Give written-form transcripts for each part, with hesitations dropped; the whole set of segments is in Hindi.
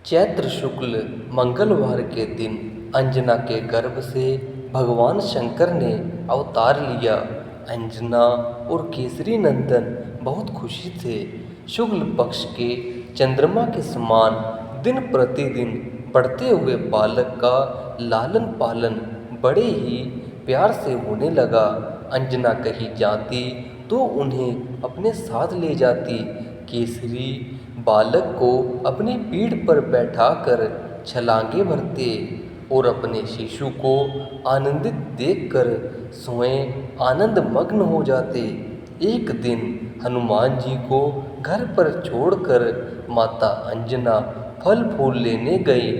चैत्र शुक्ल मंगलवार के दिन अंजना के गर्भ से भगवान शंकर ने अवतार लिया। अंजना और केसरी नंदन बहुत खुशी थे। शुक्ल पक्ष के चंद्रमा के समान दिन प्रतिदिन बढ़ते हुए बालक का लालन पालन बड़े ही प्यार से होने लगा। अंजना कहीं जाती तो उन्हें अपने साथ ले जाती। केसरी बालक को अपनी पीठ पर बैठाकर छलांगे भरते और अपने शिशु को आनंदित देखकर स्वयं आनंद मग्न हो जाते। एक दिन हनुमान जी को घर पर छोड़कर माता अंजना फल फूल लेने गई।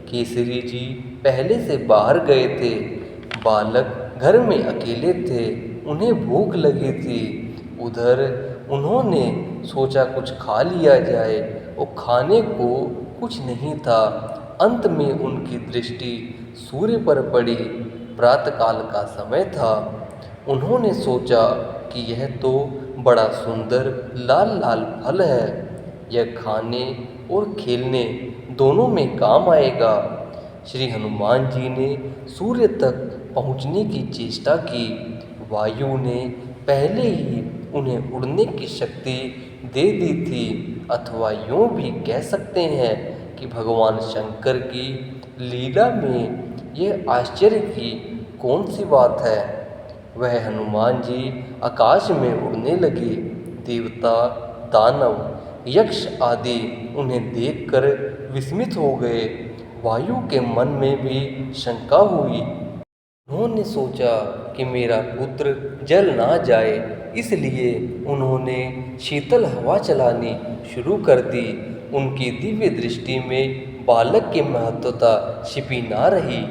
केसरी जी पहले से बाहर गए थे। बालक घर में अकेले थे, उन्हें भूख लगी थी। उधर उन्होंने सोचा कुछ खा लिया जाए और खाने को कुछ नहीं था। अंत में उनकी दृष्टि सूर्य पर पड़ी। प्रातःकाल का समय था। उन्होंने सोचा कि यह तो बड़ा सुंदर लाल लाल फल है, यह खाने और खेलने दोनों में काम आएगा। श्री हनुमान जी ने सूर्य तक पहुंचने की चेष्टा की। वायु ने पहले ही उन्हें उड़ने की शक्ति दे दी थी, अथवा यूं भी कह सकते हैं कि भगवान शंकर की लीला में यह आश्चर्य की कौन सी बात है। वह हनुमान जी आकाश में उड़ने लगे। देवता, दानव, यक्ष आदि उन्हें देखकर विस्मित हो गए। वायु के मन में भी शंका हुई। उन्होंने सोचा कि मेरा पुत्र जल ना जाए, इसलिए उन्होंने शीतल हवा चलानी शुरू कर दी। उनकी दिव्य दृष्टि में बालक की महत्वता छिपी ना रही।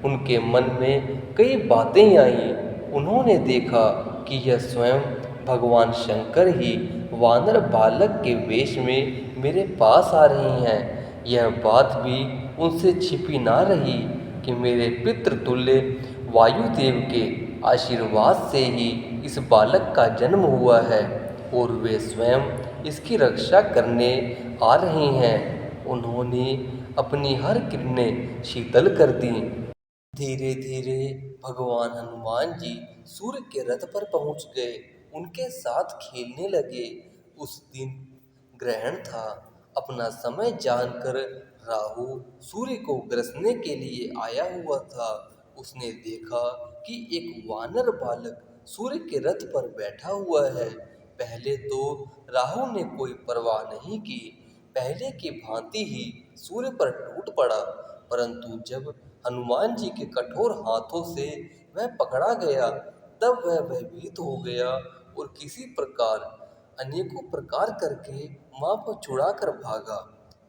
उनके मन में कई बातें आईं। उन्होंने देखा कि यह स्वयं भगवान शंकर ही वानर बालक के वेश में मेरे पास आ रही हैं। यह बात भी उनसे छिपी ना रही कि मेरे पितृतुल्य वायुदेव के आशीर्वाद से ही इस बालक का जन्म हुआ है और वे स्वयं इसकी रक्षा करने आ रहे हैं। उन्होंने अपनी हर किरणें शीतल कर दी। धीरे धीरे भगवान हनुमान जी सूर्य के रथ पर पहुंच गए। उनके साथ खेलने लगे। उस दिन ग्रहण था। अपना समय जानकर राहु सूर्य को ग्रसने के लिए आया हुआ था। उसने देखा कि एक वानर बालक सूर्य के रथ पर बैठा हुआ है। पहले तो राहु ने कोई परवाह नहीं की, पहले की भांति ही सूर्य पर टूट पड़ा। परंतु जब हनुमान जी के कठोर हाथों से वह पकड़ा गया, तब वह भयभीत हो गया और किसी प्रकार अनेकों प्रकार करके मां को छुड़ाकर भागा।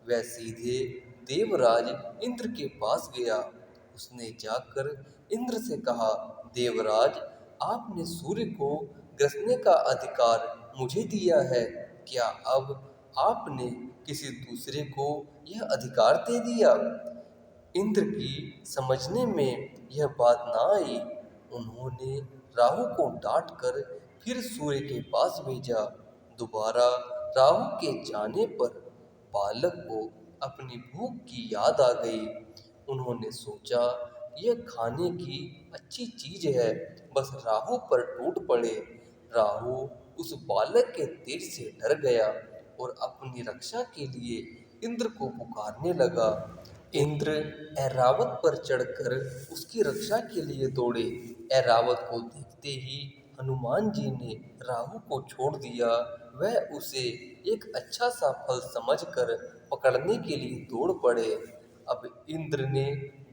वह सीधे देवराज इंद्र के पास गया। उसने जाकर इंद्र से कहा, देवराज, आपने सूर्य को ग्रसने का अधिकार मुझे दिया है, क्या अब आपने किसी दूसरे को यह अधिकार दे दिया? इंद्र की समझने में यह बात ना आई। उन्होंने राहु को डांट कर फिर सूर्य के पास भेजा। दोबारा राहु के जाने पर बालक को अपनी भूख की याद आ गई। उन्होंने सोचा, यह खाने की अच्छी चीज है, बस राहु पर टूट पड़े। राहु उस बालक के तेज से डर गया और अपनी रक्षा के लिए इंद्र को पुकारने लगा। इंद्र ऐरावत पर चढ़कर उसकी रक्षा के लिए दौड़े। ऐरावत को देखते ही हनुमान जी ने राहु को छोड़ दिया। वह उसे एक अच्छा सा फल समझकर पकड़ने के लिए दौड़ पड़े। अब इंद्र ने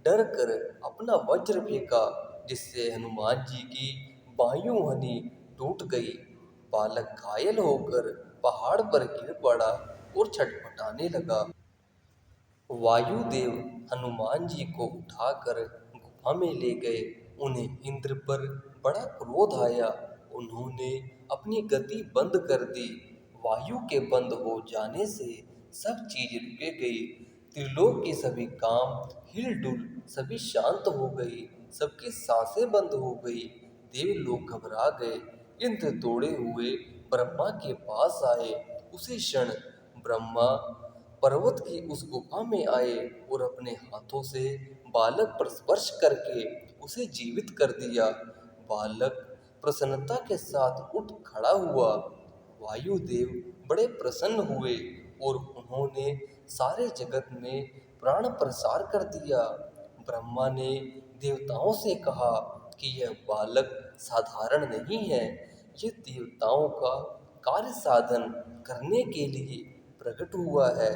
डर कर अपना वज्र फेंका, जिससे हनुमान जी की बायुं टूट गई। बालक घायल होकर पहाड़ पर गिर पड़ा और छटपटाने लगा। वायुदेव हनुमान जी को उठाकर गुफा में ले गए। उन्हें इंद्र पर बड़ा क्रोध आया। उन्होंने अपनी गति बंद कर दी। वायु के बंद हो जाने से सब चीज रुक गई। त्रिलोक के सभी काम हिलडुल, सभी शांत हो गई। सबकी सांसें बंद हो गई। देवलोक घबरा गए। इंद्र दौड़े हुए ब्रह्मा के पास आए। उसी क्षण ब्रह्मा पर्वत की उस गुफा में आए और अपने हाथों से बालक पर स्पर्श करके उसे जीवित कर दिया। बालक प्रसन्नता के साथ उठ खड़ा हुआ। वायुदेव बड़े प्रसन्न हुए और उन्होंने सारे जगत में प्राण प्रसार कर दिया। ब्रह्मा ने देवताओं से कहा कि यह बालक साधारण नहीं है, यह देवताओं का कार्य साधन करने के लिए प्रकट हुआ है,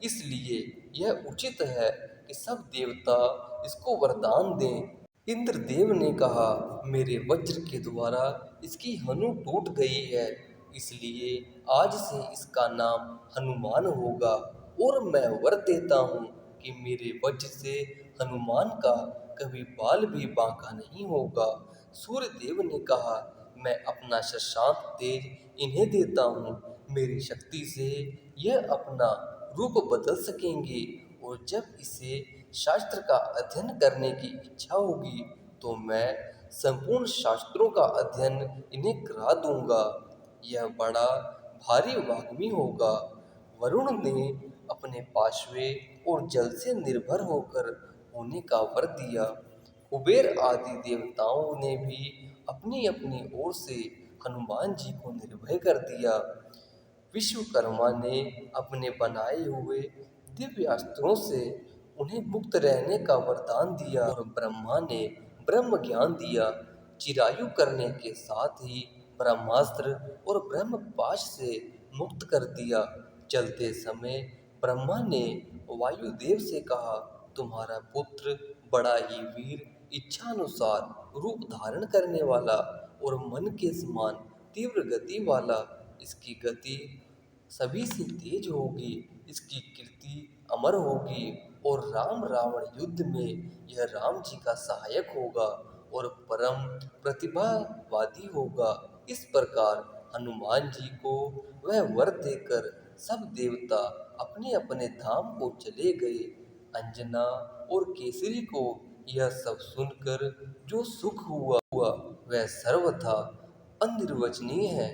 इसलिए यह उचित है कि सब देवता इसको वरदान दें। इंद्रदेव ने कहा, मेरे वज्र के द्वारा इसकी हनु टूट गई है, इसलिए आज से इसका नाम हनुमान होगा। और मैं वर देता हूँ कि मेरे वज्र से हनुमान का कभी बाल भी बांका नहीं होगा। सूर्यदेव ने कहा, मैं अपना शशांक तेज इन्हें देता हूँ, मेरी शक्ति से यह अपना रूप बदल सकेंगे और जब इसे शास्त्र का अध्ययन करने की इच्छा होगी तो मैं संपूर्ण शास्त्रों का अध्ययन इन्हें करा दूंगा। यह बड़ा भारी वाग्मी होगा। वरुण ने अपने पाशवे और जल से निर्भर होकर होने का वर दिया। कुबेर आदि देवताओं ने भी अपनी अपनी ओर से हनुमान जी को निर्भय कर दिया। विश्वकर्मा ने अपने बनाए हुए दिव्यास्त्रों से उन्हें मुक्त रहने का वरदान दिया और ब्रह्मा ने ब्रह्म ज्ञान दिया। चिरायु करने के साथ ही ब्रह्मास्त्र और ब्रह्म पाश से मुक्त कर दिया। चलते समय ब्रह्मा ने वायुदेव से कहा, तुम्हारा पुत्र बड़ा ही वीर, इच्छानुसार रूप धारण करने वाला और मन के समान तीव्र गति वाला, इसकी गति सभी से तेज होगी, इसकी कीर्ति अमर होगी और राम रावण युद्ध में यह राम जी का सहायक होगा और परम प्रतिभावादी होगा। इस प्रकार हनुमान जी को वह वर देकर सब देवता अपने अपने धाम को चले गए। अंजना और केसरी को यह सब सुनकर जो सुख हुआ वह सर्वथा अनिर्वचनीय है।